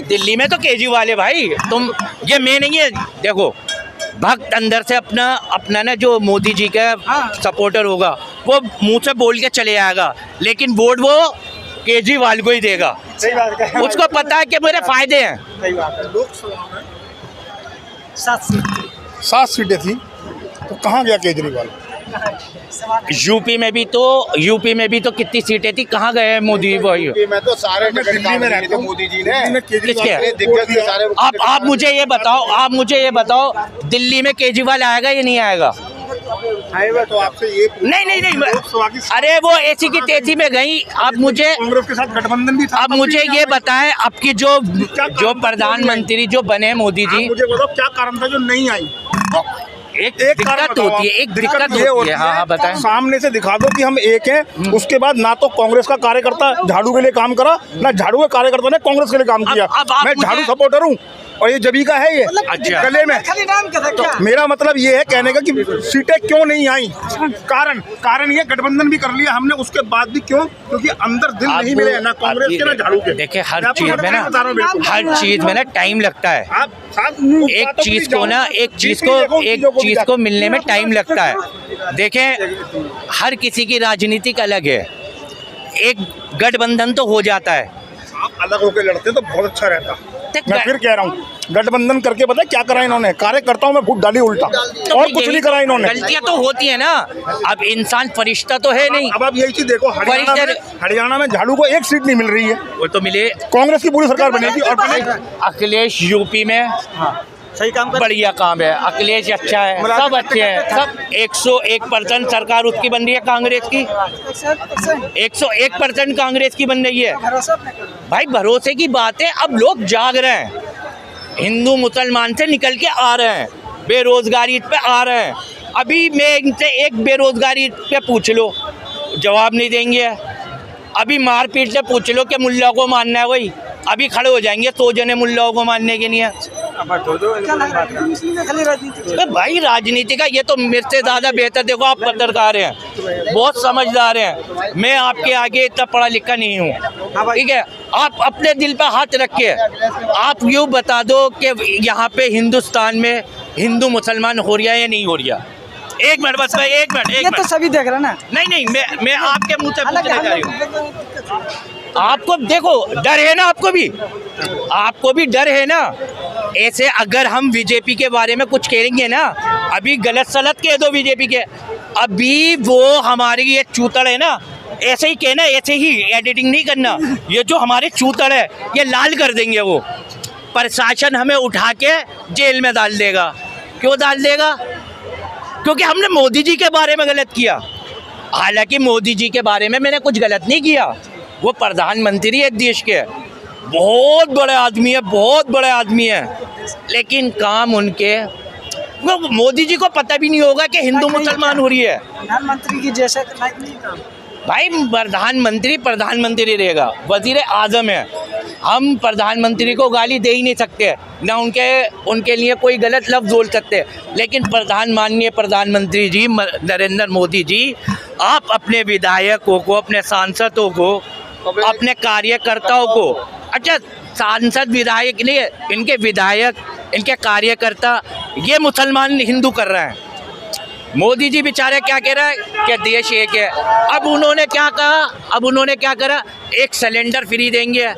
दिल्ली में तो केजरीवाल है भाई। तुम ये मैं नहीं है, देखो भक्त अंदर से अपना ना जो मोदी जी का सपोर्टर होगा वो मुंह से बोल के चले आएगा, लेकिन वोट वो केजरीवाल को ही देगा। उसको पता है कि मेरे फायदे हैं। लोकसभा में 7 सीटें थी तो कहाँ गया केजरीवाल? यूपी में भी तो कितनी सीटें थी, कहाँ गए हैं मोदी भाई? मैं तो सारे दिल्ली में रहते मोदी जी ने किसके? आप मुझे ये बताओ दिल्ली में केजरीवाल आएगा या नहीं आएगा? तो आपसे ये नहीं, अरे वो ऐसी की तेजी में गई। आप मुझे कांग्रेस के साथ गठबंधन भी था। अब मुझे ये बताएं, आपकी जो प्रधानमंत्री जो बने मोदी जी, मुझे बताओ क्या कारण था जो नहीं आई? एक दिक्कत होती है। हाँ बताएं। सामने से दिखा दो कि हम एक हैं, उसके बाद ना तो कांग्रेस का कार्यकर्ता झाड़ू के लिए काम करा, ना झाड़ू के कार्यकर्ता ने कांग्रेस के लिए काम किया। मैं झाड़ू सपोर्टर हूँ और ये जबी का है, ये अच्छा। गले में तो मेरा मतलब ये है कहने का कि सीटें क्यों नहीं आई। कारण ये गठबंधन भी कर लिया हमने, उसके बाद भी क्यों? क्योंकि अंदर दिल नहीं मिले ना कांग्रेस के ना झाड़ू के। देखिए हर चीज में ना टाइम लगता है। एक चीज को मिलने में टाइम लगता है। देखें हर किसी की राजनीतिक अलग है, एक गठबंधन तो हो जाता है। आप अलग होकर लड़ते तो बहुत अच्छा रहता। मैं फिर कह रहा हूँ गठबंधन करके पता है क्या करा इन्होंने? कार्यकर्ताओं में फूट डाली उल्टा, और कुछ नहीं करा इन्होंने। गलतियां तो होती है ना, अब इंसान फरिश्ता तो है नहीं। अब आप यही चीज देखो, हरियाणा में झाड़ू को एक सीट नहीं मिल रही है। वो तो मिले, कांग्रेस की पूरी सरकार बनेगी। और अखिलेश यूपी में सही काम बढ़िया काम है, अखिलेश अच्छा है, सब अच्छे हैं, सब 101% सरकार उसकी बन रही है कांग्रेस की, 101% कांग्रेस की बन रही है भाई। भरोसे की बात है। अब लोग जाग रहे हैं, हिंदू मुसलमान से निकल के आ रहे हैं, बेरोजगारी पे आ रहे हैं। अभी मैं इनसे एक बेरोजगारी पे पूछ लो, जवाब नहीं देंगे। अभी मारपीट से पूछ लो कि मुल्ला को मानना है, वही अभी खड़े हो जाएंगे 100 जने मुल्लाओं को मानने के लिए। भाई राजनीति का ये तो मेरे से ज़्यादा बेहतर, देखो आप पत्रकार हैं, बहुत समझदार हैं, मैं आपके आगे इतना पढ़ा लिखा नहीं हूँ, ठीक है? आप अपने दिल पर हाथ रख के आप यूँ बता दो कि यहाँ पे हिंदुस्तान में हिंदू मुसलमान हो रहा है या नहीं हो रहा? एक मिनट बस, एक मिनट। तो सभी देख रहे ना। नहीं, मैं आपके मुँह से पूछने जा रही हूँ। आपको देखो डर है ना, आपको भी डर है ना। ऐसे अगर हम बीजेपी के बारे में कुछ कहेंगे ना, अभी गलत सलत कह दो बीजेपी के, अभी वो हमारी ये चूतड़ है ना, ऐसे ही कहना, ऐसे ही एडिटिंग नहीं करना। ये जो हमारे चूतड़ है ये लाल कर देंगे, वो प्रशासन हमें उठा के जेल में डाल देगा। क्यों डाल देगा? क्योंकि हमने मोदी जी के बारे में गलत किया। हालांकि मोदी जी के बारे में मैंने कुछ गलत नहीं किया, वो प्रधानमंत्री है देश के, बहुत बड़े आदमी है, लेकिन काम उनके, वो मोदी जी को पता भी नहीं होगा कि हिंदू मुसलमान हो रही है। प्रधानमंत्री की जैसे भाई प्रधानमंत्री रहेगा, वजीर आजम है, हम प्रधानमंत्री को गाली दे ही नहीं सकते, ना उनके लिए कोई गलत लफ्ज़ बोल सकते। लेकिन माननीय प्रधानमंत्री जी नरेंद्र मोदी जी, आप अपने विधायकों को, अपने सांसदों को, अपने कार्यकर्ताओं को, अच्छा सांसद विधायक नहीं, इनके विधायक, इनके कार्यकर्ता ये मुसलमान हिंदू कर रहे हैं। मोदी जी बेचारे क्या कह रहा है कि देश एक है। अब उन्होंने क्या कहा, अब उन्होंने क्या करा, एक सिलेंडर फ्री देंगे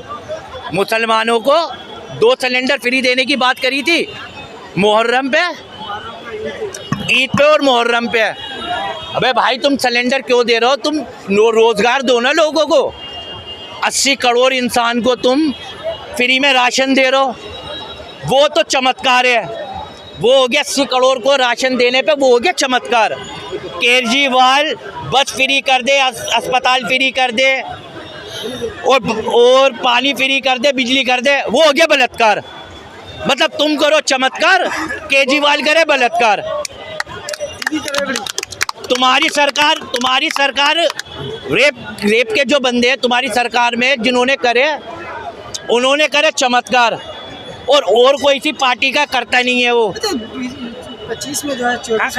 मुसलमानों को, 2 सिलेंडर फ्री देने की बात करी थी मुहर्रम पे, ईद पे और मुहर्रम पे। अबे भाई तुम सिलेंडर क्यों दे रहे हो? तुम रोजगार दो ना लोगों को। 80 करोड़ इंसान को तुम फ्री में राशन दे रहे हो, वो तो चमत्कार है। वो हो गया 80 करोड़ को राशन देने पे, वो हो गया चमत्कार। केजरीवाल बस फ्री कर दे, अस्पताल फ्री कर दे और पानी फ्री कर दे, बिजली कर दे, वो हो गया बलात्कार। मतलब तुम करो चमत्कार, केजरीवाल करे बलात्कार। तुम्हारी सरकार रेप के जो बंदे हैं तुम्हारी सरकार में, जिन्होंने करे उन्होंने करे चमत्कार, और कोई सी पार्टी का करता नहीं है वो। 25 में जो है 24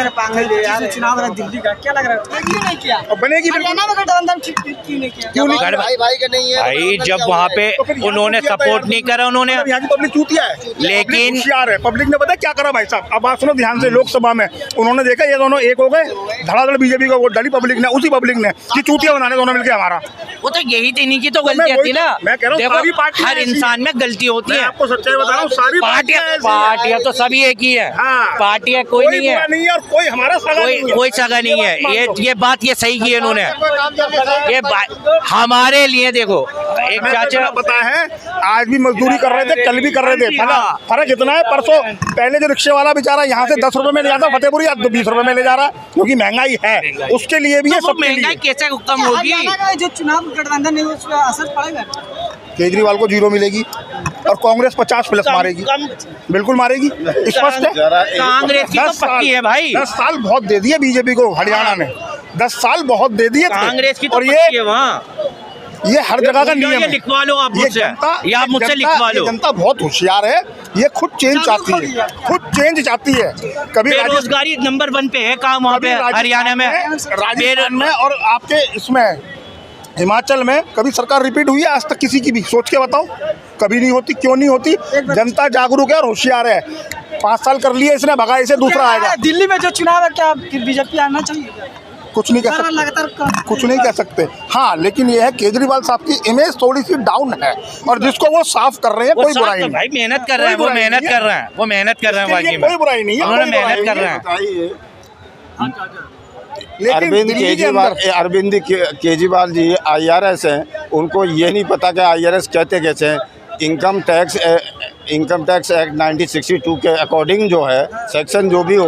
चुनाव है दिल्ली का, क्या लग रहा है क्यों नहीं किया? और बनेगी बिल्कुल। हरियाणा में गठबंधन क्यों नहीं किया? क्यों नहीं? भाई का नहीं है भाई जब वहाँ पे तो फिर यहाँ उन्होंने पे सपोर्ट नहीं करा उन्होंने, यहाँ की पब्लिक चूतिया है, लेकिन- पब्लिक होशियार है। पब्लिक ने पता है क्या करा भाई साहब, अब बात सुनो ध्यान से। लोकसभा में उन्होंने देखा ये दोनों एक हो गए, धड़ाधड़ बीजेपी को वोट डाली पब्लिक ने, उसी पब्लिक ने कि चूतिया बनाने दोनों मिलकर हमारा। वो तो यही थी, इन्हीं की तो मैं गलतियाँ वही थी ना। तो- मैं कह रहा हूँ सारी देखो पार्टियां हर ऐसी इंसान में गलती होती मैं है। आपको सच्चाई बता रहा हूँ, सारी पार्टियां तो सभी एक ही है। हाँ। पार्टियां कोई नहीं बुरा है, नहीं है और कोई हमारा सगा नहीं है। कोई सगा नहीं है। ये बात ये सही की है इन्होंने। ये बात हमारे लिए देखो, एक मैं चाचा तो पता है आज भी मजदूरी कर रहे थे, कल भी कर रहे थे। फर्क इतना है, परसों पहले जो रिक्शे वाला बेचारा यहाँ से 10 रुपए में ले जाता फतेहपुरी, आज 20 रुपए में ले जा रहा, क्योंकि महंगाई है, उसके लिए भी है, तो वो सबके महंगाई लिए। कैसे कम होगी? हरियाणा का जो चुनाव गठबंधन है उस पर असर पड़ेगा? केजरीवाल को 0 मिलेगी और कांग्रेस 50+ मारेगी, बिल्कुल मारेगी, स्पष्ट है। कांग्रेस की तो 10 साल पक्की है भाई। 10 साल बहुत दे दिए बीजेपी को हरियाणा ने, 10 साल बहुत दे दिए थे। कांग्रेस की तो और पक्की है वहाँ। ये हर जगह का नियम ये है। लिखवा लो आप ये मुझसे, जनता- या आप मुझसे लिखवा लो। ये जनता बहुत होशियार है, ये खुद चेंज चाहती है, खुद चेंज चाहती है। कभी बेरोजगारी नंबर 1 पे है काम वहाँ पे हरियाणा में। राजस्थान में और आपके इसमें हिमाचल में कभी सरकार रिपीट हुई है आज तक किसी की भी? सोच के बताओ, कभी नहीं होती। क्यों नहीं होती? जनता जागरूक है और होशियार है। 5 साल कर लिए इसने, भगा इसे, दूसरा आएगा। दिल्ली में जो चुनाव है क्या फिर बीजेपी आना चाहिए? कुछ नहीं कह सकते, लगातार कुछ नहीं कह सकते। हाँ, लेकिन ये है केजरीवाल साहब की इमेज थोड़ी सी डाउन है और जिसको वो साफ कर रहे हैं, कोई बुराई नहीं। भाई मेहनत कर रहे हैं, वो मेहनत कर रहे हैं, वो मेहनत कर रहे हैं। वाकई में कोई बुराई नहीं है, उन्होंने कोई बुराई मेहनत कर नहीं रहे हैं। लेकिन अरविंद दिल्ली के केजरीवाल अंदर- केजरीवाल जी IRS हैं, उनको ये नहीं पता कि IRS कहते कैसे हैं। इनकम टैक्स एक्ट 1962 के अकॉर्डिंग जो है सेक्शन जो भी हो,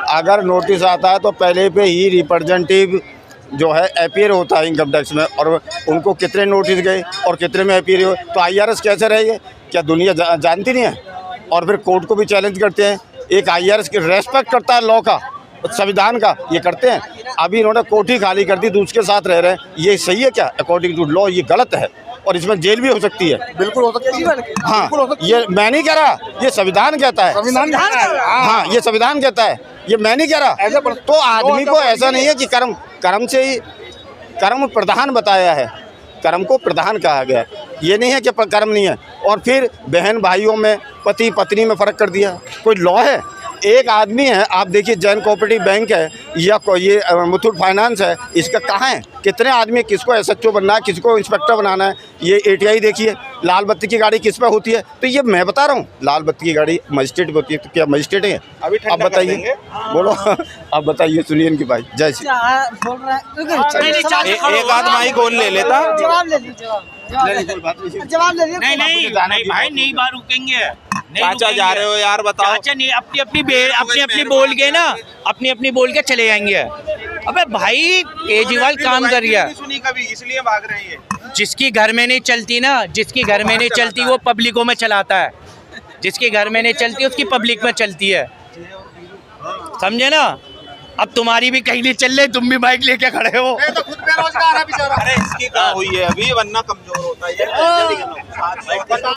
अगर नोटिस आता है तो पहले पे ही रिप्रेजेंटेटिव जो है अपीयर होता है इनकम टैक्स में, और उनको कितने नोटिस गए और कितने में अपीयर हुए, तो IRS कैसे रहेगी? क्या दुनिया जानती नहीं है? और फिर कोर्ट को भी चैलेंज करते हैं। एक IRS की रेस्पेक्ट करता है लॉ का, संविधान का, ये करते हैं। अभी इन्होंने कोर्ट ही खाली कर दी, दूसरे के साथ रह रहे हैं। ये सही है क्या? अकॉर्डिंग टू लॉ ये गलत है और इसमें जेल भी हो सकती है। बिल्कुल हो सकती है। हाँ, बिल्कुल हो सकती है। ये मैं नहीं कह रहा, ये संविधान कहता है। संविधान कहता है। हाँ, ये संविधान कहता है, ये मैं नहीं कह रहा। तो आदमी को ऐसा नहीं है कि कर्म से ही कर्म प्रधान बताया है, कर्म को प्रधान कहा गया है। ये नहीं है कि कर्म नहीं है। और फिर बहन भाइयों में, पति पत्नी में फ़र्क कर दिया। कोई लॉ है? एक आदमी है, आप देखिए जैन कोऑपरेटिव बैंक है या ये मुथूट फाइनेंस है, इसका कहाँ है? कितने आदमी, किसको SHO बनना है, किसको इंस्पेक्टर बनाना है? ये ATI देखिए, लाल बत्ती की गाड़ी किस पे होती है? तो ये मैं बता रहा हूँ, लाल बत्ती की गाड़ी मजिस्ट्रेट पे होती है, तो क्या मजिस्ट्रेट है? अब बताइए, बोलो अब बताइए, सुनिए इनकी बात। जय श्री बोल रहा है एक आध माइक और ले लेता। जवाब ले लीजिए, जवाब ले लीजिए। नहीं भाई, नहीं बार रुकेंगे। चाचा जा रहे हो यार, बताओ। चाचा नहीं, अपनी बोल के ना, अपनी बोल के चले जाएंगे। अबे भाई केजरीवाल काम कर रहा है, सुनी कभी, इसलिए भाग रहे हैं। जिसकी घर में नहीं चलती ना, जिसकी घर में नहीं चलती वो पब्लिकों में चलाता है, जिसकी घर में नहीं चलती उसकी पब्लिक में चलती है, समझे ना? अब तुम्हारी भी कहीं नहीं चल रही, तुम भी बाइक लेके खड़े हो। तो खुद बेरोजगार है बेचारा। अरे इसकी कहाँ हुई है अभी, वरना कमजोर होता है ये।